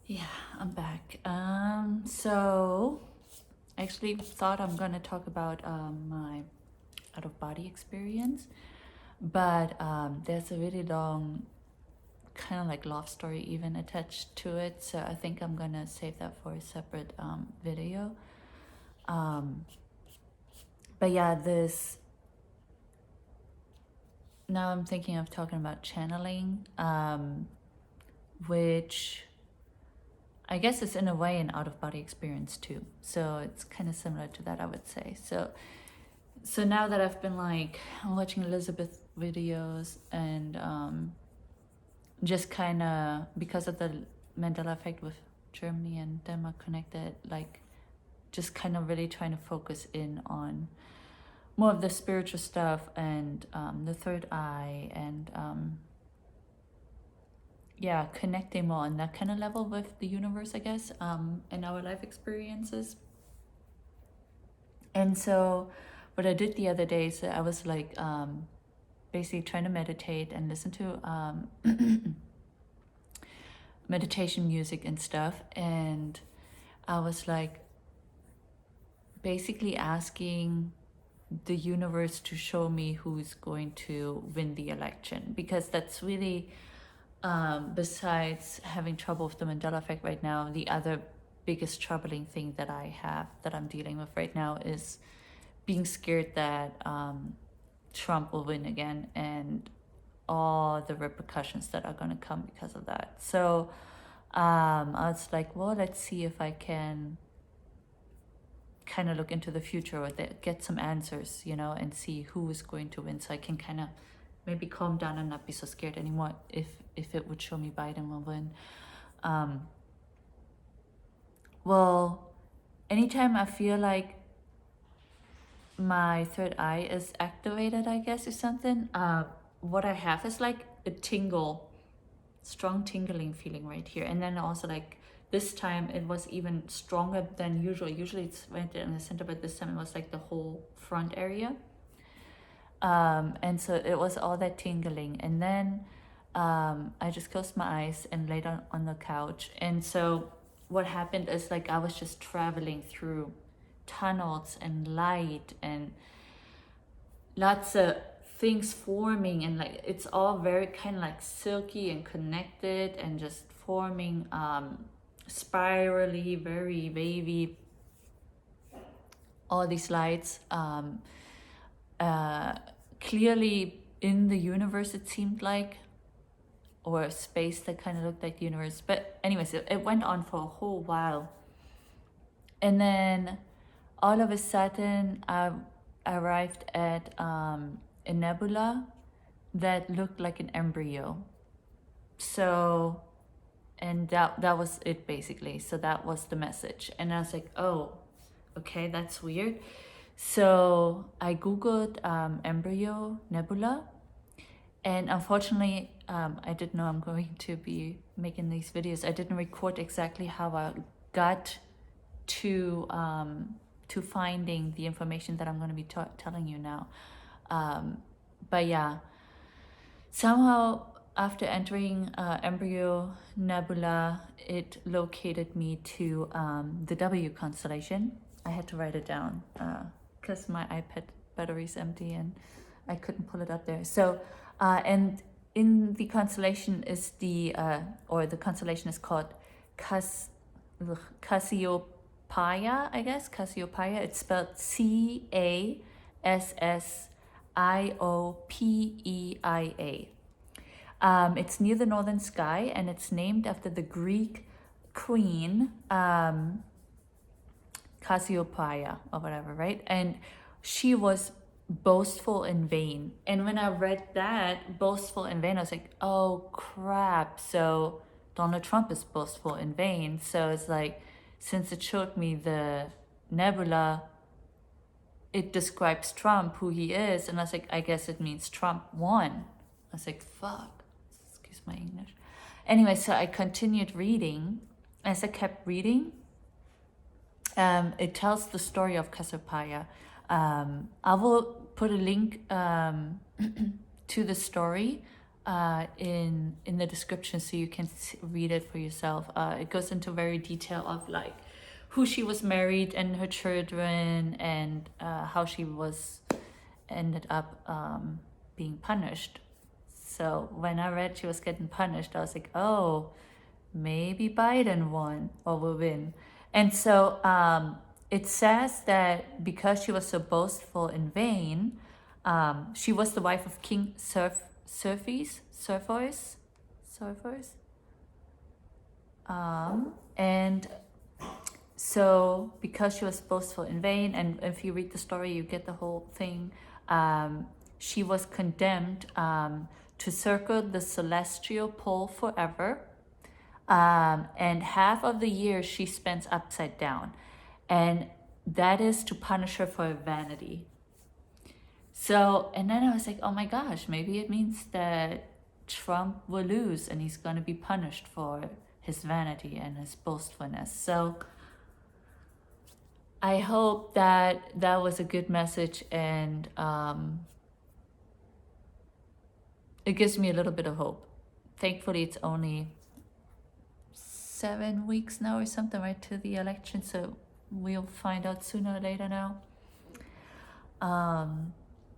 Yeah, I'm back. So I actually thought I'm gonna talk about my out of body experience, but there's a really long kind of like love story even attached to it. So I think I'm gonna save that for a separate video. Um, but yeah, this now I'm thinking of talking about channeling, which I guess it's in a way an out of body experience too. So it's kind of similar to that, I would say. So now that I've been like watching Elizabeth videos and just kind of because of the Mandela effect with Germany and Denmark connected, like just kind of really trying to focus in on more of the spiritual stuff and the third eye and yeah, connecting more on that kind of level with the universe, I guess, and our life experiences. And so what I did the other day is I was like basically trying to meditate and listen to meditation music and stuff. And I was like basically asking the universe to show me who's going to win the election, because that's really besides having trouble with the Mandela effect right now, the other biggest troubling thing that I have that I'm dealing with right now is being scared that Trump will win again and all the repercussions that are going to come because of that. So I was like, well, let's see if I can kind of look into the future or get some answers, you know, and see who is going to win, so I can kind of maybe calm down and not be so scared anymore if it would show me Biden will win. Well, anytime I feel like my third eye is activated, I guess, or something, what I have is like a tingle, strong tingling feeling right here. And then also like this time it was even stronger than usual. Usually it's right in the center, but this time it was like the whole front area. And so it was all that tingling. And then I just closed my eyes and laid on the couch. And so what happened is like I was just traveling through tunnels and light and lots of things forming, and like it's all very kind of like silky and connected and just forming spirally, very wavy, all these lights clearly in the universe, it seemed like, or a space that kind of looked like the universe. But anyways, it went on for a whole while, and then all of a sudden I arrived at a nebula that looked like an embryo. So, and that was it basically. So that was the message. And I was like, oh, okay, that's weird. So I Googled embryo nebula, and unfortunately, I didn't know I'm going to be making these videos. I didn't record exactly how I got to finding the information that I'm going to be telling you now. But yeah, somehow after entering embryo nebula, it located me to the W constellation. I had to write it down because my iPad battery is empty and I couldn't pull it up there. So, and in the constellation is the constellation is called Cassiopeia, I guess. Cassiopeia. It's spelled Cassiopeia. It's near the northern sky, and it's named after the Greek queen Cassiopeia or whatever, right? And she was boastful and vain. And when I read that, boastful and vain, I was like, oh crap. So Donald Trump is boastful and vain. So it's like, since it showed me the nebula, it describes Trump, who he is. And I was like, I guess it means Trump won. I was like, fuck, excuse my English. Anyway, so I continued reading. As I kept reading, it tells the story of Cassiopeia. I will put a link to the story in the description so you can read it for yourself. It goes into very detail of like who she was married and her children, and how she was ended up being punished. So when I read she was getting punished, I was like, oh, maybe Biden won or will win. And so it says that because she was so boastful and vain, she was the wife of King Surfers. And so because she was boastful and vain, and if you read the story, you get the whole thing, she was condemned to circle the celestial pole forever. And half of the year she spends upside down. And that is to punish her for her vanity. So, and then I was like, oh my gosh, maybe it means that Trump will lose and he's going to be punished for his vanity and his boastfulness. So I hope that that was a good message, and it gives me a little bit of hope. Thankfully, it's only 7 weeks now or something, right, to the election, so we'll find out sooner or later now.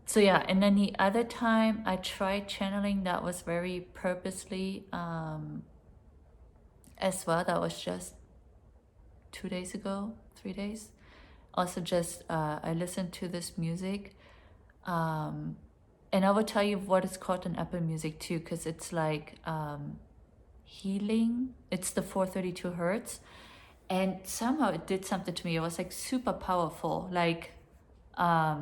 So yeah, and then the other time I tried channeling, that was very purposely as well. That was just 2 days ago, 3 days. Also just I listened to this music, and I will tell you what it's called on Apple Music too, because it's like healing. It's the 432 hertz, and somehow it did something to me. It was like super powerful. Like I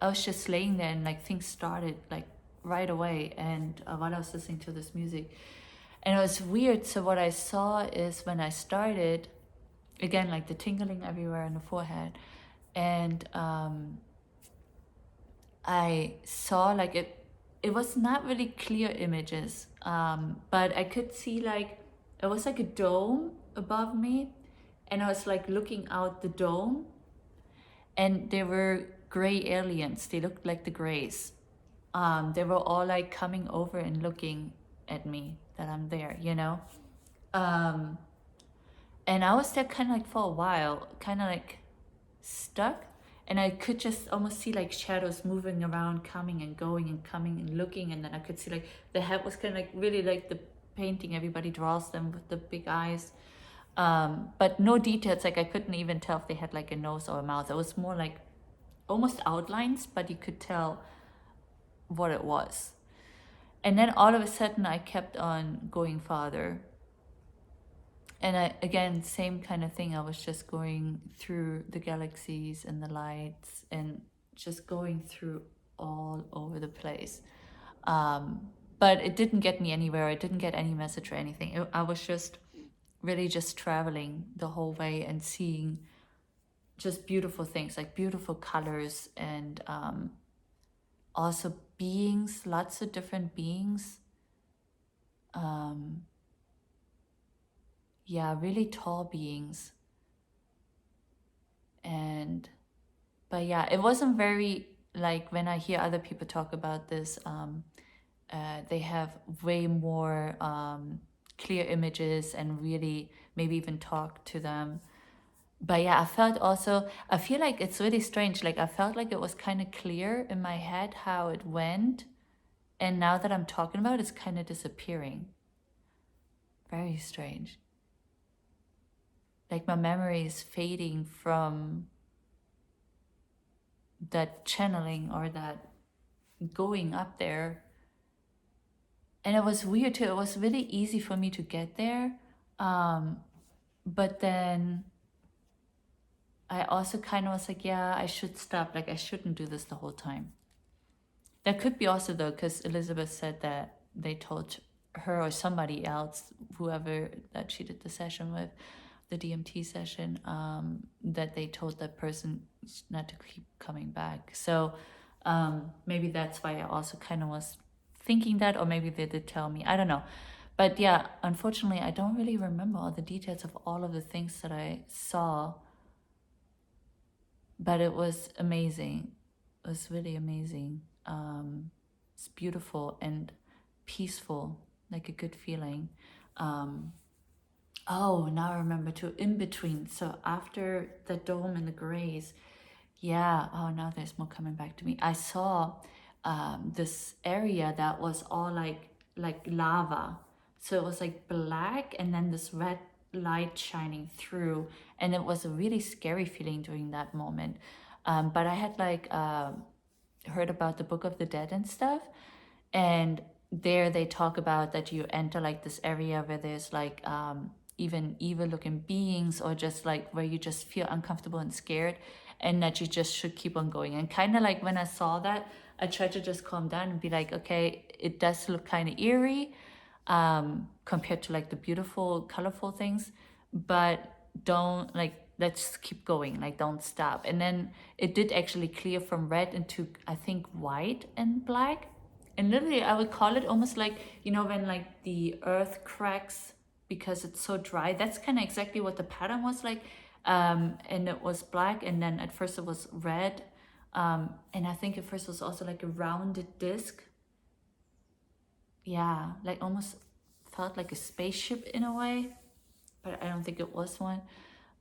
was just laying there and like things started like right away, and while I was listening to this music, and it was weird. So what I saw is when I started, again, like the tingling everywhere in the forehead, and I saw like it was not really clear images, but I could see like it was like a dome above me, and I was like looking out the dome, and there were gray aliens. They looked like the Greys. They were all like coming over and looking at me that I'm there, you know. And I was there kind of like for a while, kind of like stuck, and I could just almost see like shadows moving around, coming and going and coming and looking, and then I could see like the head was kind of like really like the painting everybody draws them with the big eyes, but no details. Like I couldn't even tell if they had like a nose or a mouth. It was more like almost outlines, but you could tell what it was. And then all of a sudden I kept on going farther, and I, again, same kind of thing. I was just going through the galaxies and the lights and just going through all over the place. But it didn't get me anywhere. I didn't get any message or anything. I was just really just traveling the whole way and seeing just beautiful things, like beautiful colors, and also beings, lots of different beings. Yeah, really tall beings. And but yeah, it wasn't very, like when I hear other people talk about this, they have way more clear images and really maybe even talk to them. But yeah, I feel like it's really strange. Like I felt like it was kind of clear in my head how it went, and now that I'm talking about it, it's kind of disappearing. Very strange. Like my memory is fading from that channeling or that going up there. And it was weird too. It was really easy for me to get there. But then I also kind of was like, yeah, I should stop. Like I shouldn't do this the whole time. That could be also though, because Elizabeth said that they told her or somebody else, whoever that she did the session with, the DMT session, that they told that person not to keep coming back. So maybe that's why I also kind of was thinking that, or maybe they did tell me, I don't know. But yeah, unfortunately, I don't really remember all the details of all of the things that I saw, but it was amazing. It was really amazing. It's beautiful, and peaceful, like a good feeling. Oh, now I remember too, in between. So after the dome and the grays, yeah, oh, now there's more coming back to me. I saw this area that was all like lava. So it was like black and then this red light shining through. And it was a really scary feeling during that moment. But I had heard about the Book of the Dead and stuff. And there they talk about that you enter like this area where there's even evil looking beings, or just like where you just feel uncomfortable and scared, and that you just should keep on going. And kind of like when I saw that, I tried to just calm down and be like, okay, it does look kind of eerie compared to like the beautiful colorful things, but don't like, let's keep going, like don't stop. And then it did actually clear from red into, I think, white and black. And literally I would call it almost like, when like the earth cracks because it's so dry. That's kind of exactly what the pattern was like. And it was black, and then at first it was red. And I think at first it was also like a rounded disc. Yeah, like almost felt like a spaceship in a way, but I don't think it was one.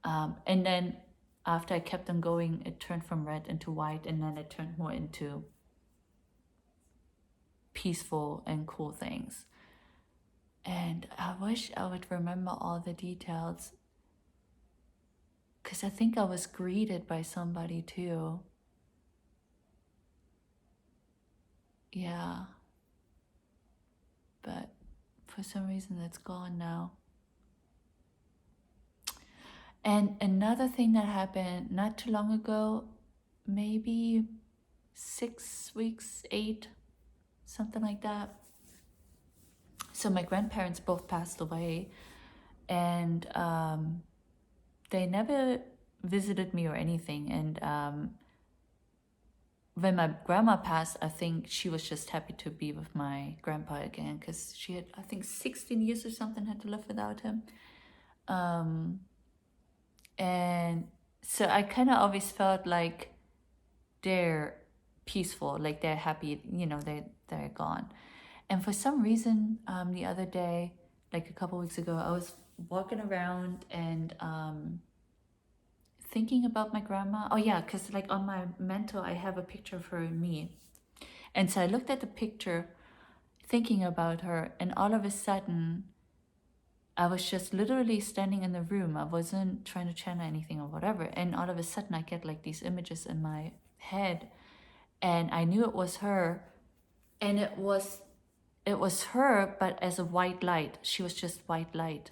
And then after I kept on going, it turned from red into white, and then it turned more into peaceful and cool things. And I wish I would remember all the details, because I think I was greeted by somebody too. Yeah. But for some reason that's gone now. And another thing that happened not too long ago, maybe 6 weeks, 8, something like that. So my grandparents both passed away, and they never visited me or anything. And when my grandma passed, I think she was just happy to be with my grandpa again, because she had, I think, 16 years or something had to live without him. And so I kind of always felt like they're peaceful, like they're happy, they're gone. And for some reason, the other day, like a couple weeks ago, I was walking around and thinking about my grandma. Oh yeah, because like on my mantle, I have a picture of her and me. And so I looked at the picture, thinking about her, and all of a sudden, I was just literally standing in the room. I wasn't trying to channel anything or whatever. And all of a sudden, I get like these images in my head, and I knew it was her. And it was her, but as a white light. She was just white light.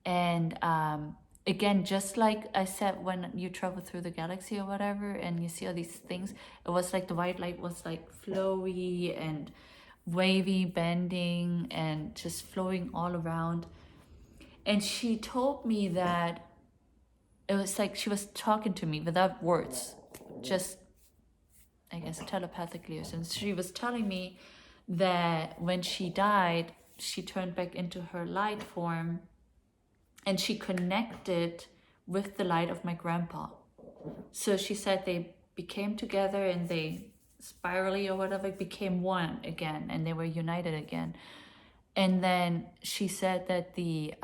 And again, just like I said, when you travel through the galaxy or whatever, and you see all these things, it was like the white light was like flowy and wavy, bending, and just flowing all around. And she told me that it was like she was talking to me without words, just, I guess, telepathically or something. She was telling me that when she died, she turned back into her light form, and she connected with the light of my grandpa. So she said they became together, and they spirally or whatever became one again, and they were united again. And then she said that the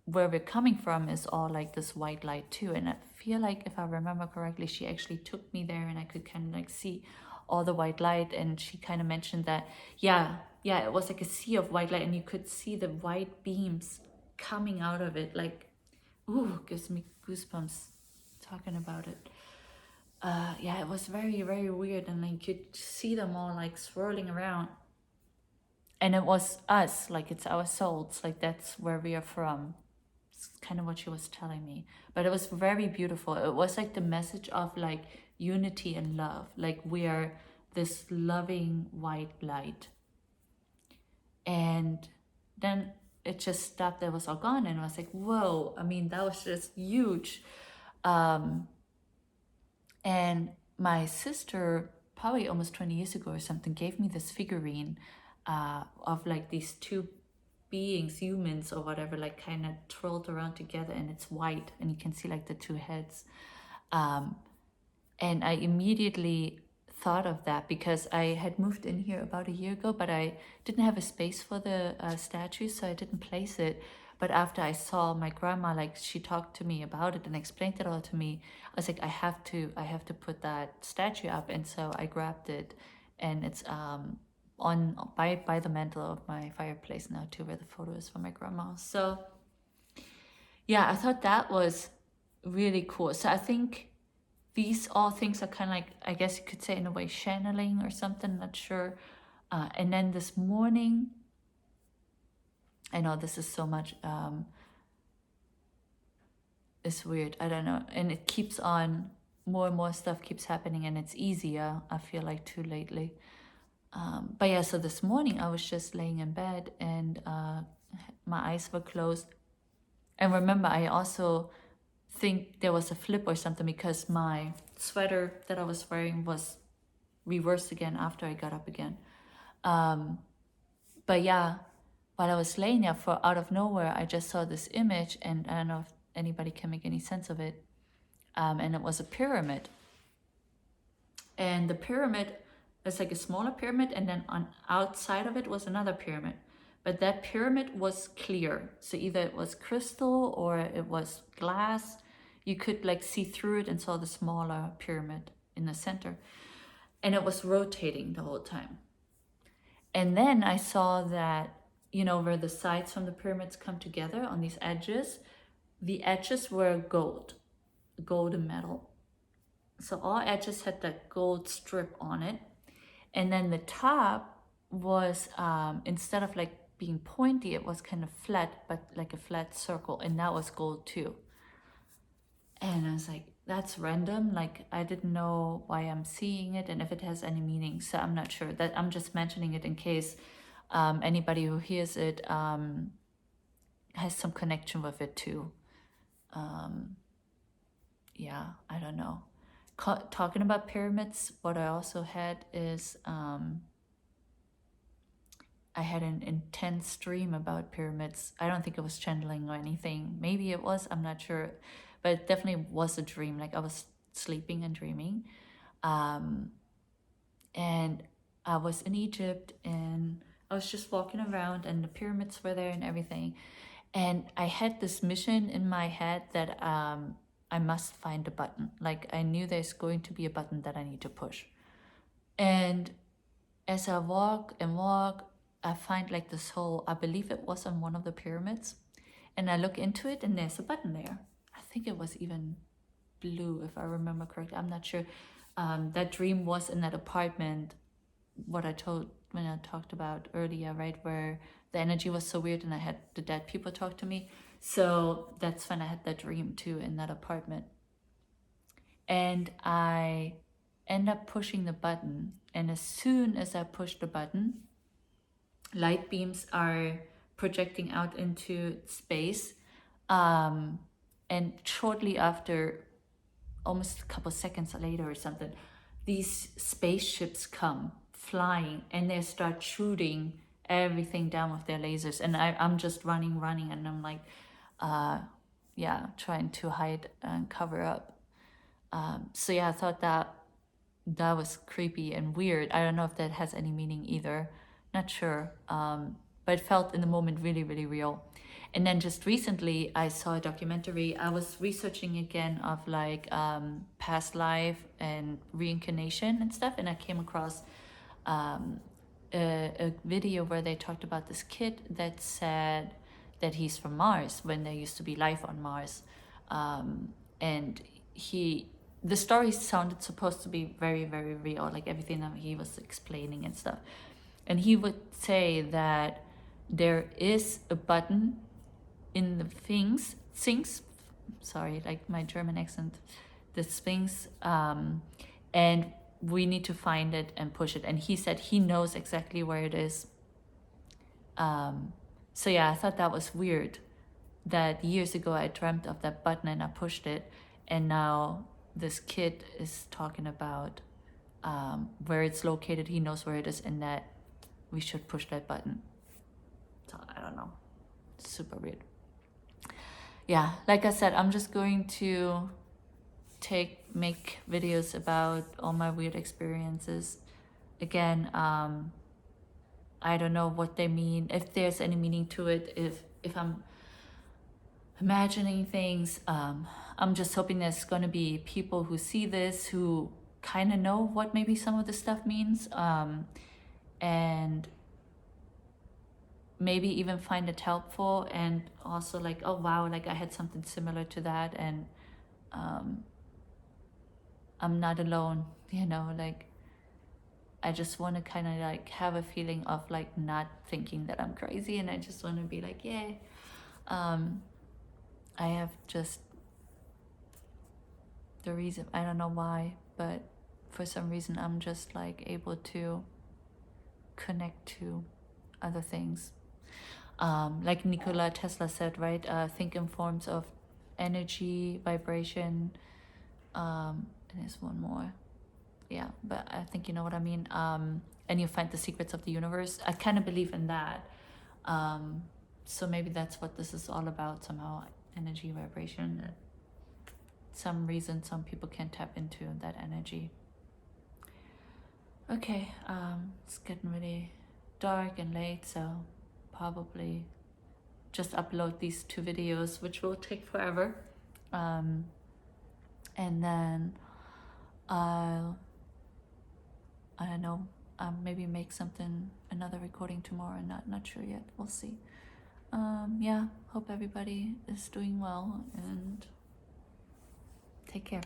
where we're coming from is all like this white light too. And I feel like, if I remember correctly, she actually took me there, and I could kind of like see all the white light. And she kind of mentioned that, yeah, it was like a sea of white light, and you could see the white beams coming out of it. Like, ooh, gives me goosebumps talking about it. Yeah, it was very, very weird, and like you could see them all like swirling around. And it was us, like it's our souls, like that's where we are from. It's kind of what she was telling me. But it was very beautiful. It was like the message of like unity and love. Like we are this loving white light. And then it just stopped. It was all gone. And I was like, whoa, I mean, that was just huge. And my sister, probably almost 20 years ago or something, gave me this figurine of like these two beings, humans or whatever, like kind of twirled around together, and it's white, and you can see like the two heads. And I immediately thought of that because I had moved in here about a year ago, but I didn't have a space for the statue, so I didn't place it. But after I saw my grandma, like she talked to me about it and explained it all to me, I was like, I have to put that statue up, and so I grabbed it, and it's on by the mantle of my fireplace now too, where the photo is from my grandma. So yeah, I thought that was really cool. So I think these all things are kind of like, I guess you could say in a way, channeling or something, not sure. And then this morning, I know this is so much, it's weird, I don't know. And it keeps on, more and more stuff keeps happening, and it's easier, I feel like, too lately. But yeah, so this morning I was just laying in bed, and my eyes were closed. And remember, I also think there was a flip or something because my sweater that I was wearing was reversed again after I got up again. But yeah, while I was laying there, for out of nowhere, I just saw this image, and I don't know if anybody can make any sense of it. And it was a pyramid. And the pyramid is like a smaller pyramid, and then on outside of it was another pyramid. But that pyramid was clear. So either it was crystal or it was glass. You could like see through it and saw the smaller pyramid in the center. And it was rotating the whole time. And then I saw that, you know, where the sides from the pyramids come together on these edges, the edges were gold and metal. So all edges had that gold strip on it. And then the top was, instead of like being pointy, it was kind of flat, but like a flat circle. And that was gold too. And I was like, that's random. Like, I didn't know why I'm seeing it and if it has any meaning. So I'm not sure. That I'm just mentioning it in case anybody who hears it has some connection with it too. Yeah, I don't know. Talking about pyramids, what I also had is I had an intense dream about pyramids. I don't think it was channeling or anything. Maybe it was, I'm not sure. But it definitely was a dream. Like I was sleeping and dreaming. And I was in Egypt, and I was just walking around, and the pyramids were there and everything. And I had this mission in my head that I must find a button. Like I knew there's going to be a button that I need to push. And as I walk and walk, I find like this hole, I believe it was on one of the pyramids. And I look into it, and there's a button there. I think it was even blue, if I remember correctly. I'm not sure. That dream was in that apartment, what I told when I talked about earlier, right? Where the energy was so weird and I had the dead people talk to me. So that's when I had that dream too, in that apartment. And I end up pushing the button. And as soon as I push the button, light beams are projecting out into space. And shortly after, almost a couple seconds later or something, these spaceships come flying, and they start shooting everything down with their lasers. And I'm just running, and I'm like, yeah, trying to hide and cover up. So yeah, I thought that was creepy and weird. I don't know if that has any meaning either. Not sure. But it felt in the moment really, really real. And then just recently, I saw a documentary. I was researching again of like past life and reincarnation and stuff, and I came across a video where they talked about this kid that said that he's from Mars when there used to be life on Mars, and the story sounded supposed to be very, very real, like everything that he was explaining and stuff. And he would say that there is a button in the Sphinx, sorry, like my German accent, the Sphinx, and we need to find it and push it. And he said he knows exactly where it is. So yeah, I thought that was weird, that years ago I dreamt of that button and I pushed it, and now this kid is talking about where it's located. He knows where it is, and that we should push that button. So I don't know, super weird. Yeah, like I said, I'm just going to make videos about all my weird experiences. Again, I don't know what they mean, if there's any meaning to it, if I'm imagining things. I'm just hoping there's going to be people who see this who kind of know what maybe some of the stuff means, and maybe even find it helpful, and also like, oh wow, like I had something similar to that, and I'm not alone, you know, like I just want to kind of like have a feeling of like not thinking that I'm crazy, and I just want to be like, yeah, I have just the reason, I don't know why, but for some reason I'm just like able to connect to other things. Like Nikola Tesla said, right? Think in forms of energy, vibration, and there's one more. Yeah, but I think you know what I mean. And you find the secrets of the universe. I kind of believe in that. So maybe that's what this is all about somehow, energy, vibration. That some reason some people can tap into that energy. Okay, it's getting really dark and late, so probably just upload these 2 videos, which will take forever. And then I'll, I don't know, maybe make another recording tomorrow. Not sure yet. We'll see. Yeah, hope everybody is doing well, and take care.